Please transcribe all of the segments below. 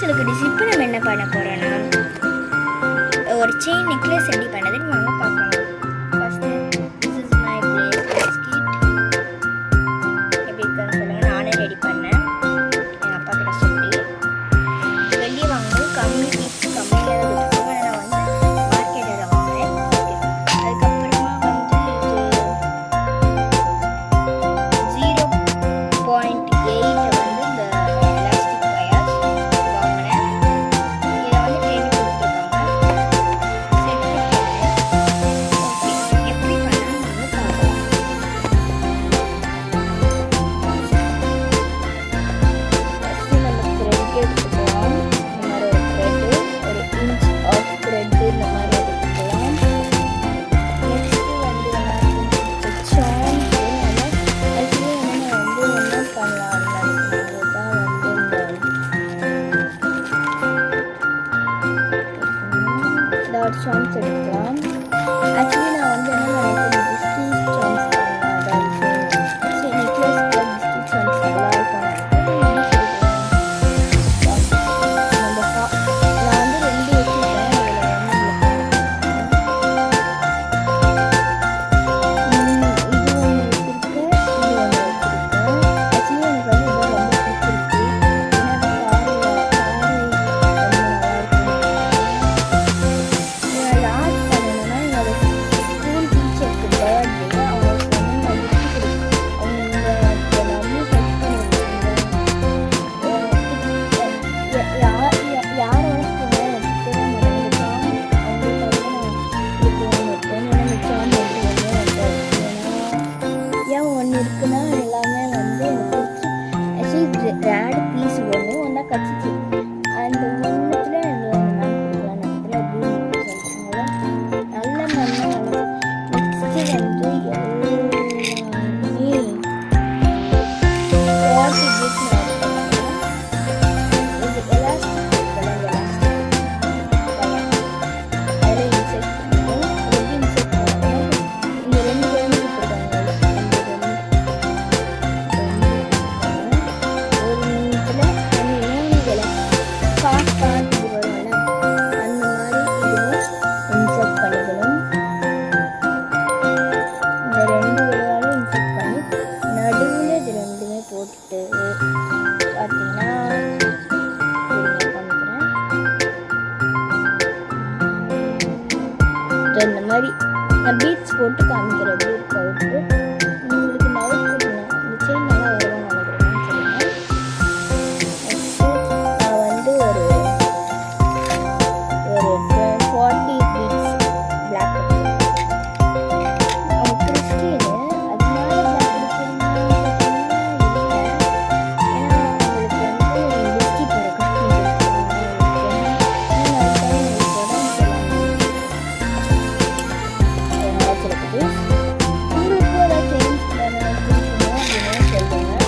சிலுக்கு டிஸ். இப்போ நம்ம என்ன பண்ண போகிறோன்னா ஒரு செயின் நெக்லஸ் எப்படி பண்ணதுன்னு வாங்க பார்க்கலாம். First this is my bracelet kit. எப்படி இருக்குன்னு சொல்லுங்கள். நானே ரெடி பண்ணேன் எங்கள் அப்பா கிட்ட சொல்லி. வெளியே வாங்கும்போது கம்மி பீட்ஸ் கம்மியாக தான் கொடுத்துருக்கோம். நான் வந்து மார்க்கெட்டில் வாங்கினேன். அதுக்கப்புறமா வந்து இது 0.8 வந்து இந்த எலாஸ்டிக் வயர்ஸ் வாங்கினேன். இதை வந்து ட்ரெயின் கொடுத்துருக்காங்க. செட் ஓகே எப்படி பண்ணணும்னு வந்து பார்க்கலாம். ஃபஸ்ட்டு நம்ம த்ரெட் எடுத்துக்கலாம். இந்த மாதிரி ஒரு த்ரெட்டு, ஒரு இன்ச் ஆஃப் த்ரெட்டு இந்த மாதிரி எடுத்துக்கலாம். நெக்ஸ்ட்டு வந்து சார்ம்ஸ் நம்ம ஆக்சுவலி நம்ம வந்து என்ன பண்ணலாம்னு நினைக்கிறோம் தான் வந்து இந்த டாட் சார்ம்ஸ் எடுக்கலாம். ஆக்சுவலி நான் வந்து என்ன நினைக்கிறேன், டிஸ்டன்ஸ் சார்ம்ஸ் பண்ணலாம். அதாவது சரி நெக்லஸ் டிஸ்டன்ஸ் சார்ம்ஸ் நல்லா இருக்கும். என்ன சொல்கிறேன் நம்ம நான் வந்து 2 வச்சுருக்கேன். இதில் வந்து இது ஒன்று வச்சுருக்கேன், இது ஒன்று வச்சுருக்கேன். ஆக்சுவலி எனக்கு வந்து இது ரொம்ப பிடிச்சிருக்கு. ஏன்னா பாறை ரொம்ப நல்லா இருக்கும். இதை யார் பண்ணணும்னா என்னோட ஸ்கூல் டீச்சருக்கு பர்த்டே. அவங்களுக்கு வந்து நான் gift கொடுத்தேன். அவங்க எல்லாமே ஹெல்ப் பண்ணியிருக்காங்க. யார் வளர்க்குங்க எனக்கு தெரிய மாட்டேங்குது. அவங்களுக்காக நான் இதுக்கு ஒன்று இருக்கேன். ஏன்னா இந்த சாம் வந்து ஒன்று ஏன் ஒன்று இருக்குன்னா எல்லாமே வந்து எனக்கு பிடிச்சி ஆக்சுவலி ரேடு பீஸ் ஒன்றா கச்சிச்சு. அந்த ஒன்றுத்தில் எனக்கு ஒன்று நான் கொடுக்கலாம் நினைக்கிறேன். அப்படின்னு சொல்கிறாங்கள நல்ல மண்ணை நெக்ஸ்ட்டு வந்து எல்லாமே வாட்டர் கிஃப்ட் நான் பண்ணுறேன். இது எலாஸ்டிக் இருக்குல்ல, எலாஸ்டிக் அதில் இன்செக்ட் பண்ணணும். எப்படி இன்செக்ட் பண்ணணும், இந்த 2 பேருமே கொடுத்துருக்காங்க. ஒரு நீளத்தில் இதில் காட் இது வரும்ல, அந்த மாதிரி இதுவும் இன்செக்ட் பண்ணிக்கணும். இந்த 2 விளையாடும் இன்செக்ட் பண்ணி நடுவில் இது 2மே போட்டுட்டு பார்த்தீங்கன்னா காமிக்கிறேன். இந்த மாதிரி நான் பீட்ஸ் போட்டு காமிக்கிறேன். எப்படி இருக்கு உங்களுக்கு டவுட் இருக்குங்க. இந்த செயின் நல்லா வருவாங்க நினைக்கிறேன்னு சொல்லுங்கள். நெக்ஸ்ட்டு நான் வந்து ஒரு 40 பீட்ஸ் பிளாக் அவங்க கிறிஸ்டியனு, அதனால பிளாக் எடுக்கிறதுனால இல்லை. ஏன்னா அவங்களுக்கு வந்து பிஸ்கி போட கிறிஸ்டின் இருக்குது. உங்களுக்கும் ஏதாவது சேஞ்ச் பண்ணணும் அப்படின்னு சொல்லுங்க.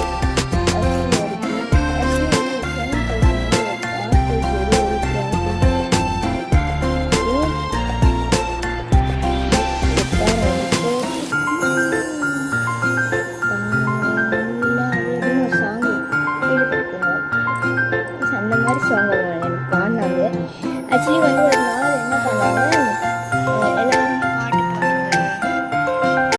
அந்த மாதிரி சாங் எனக்கு பாடினாங்க. ஆக்சுவலி வந்து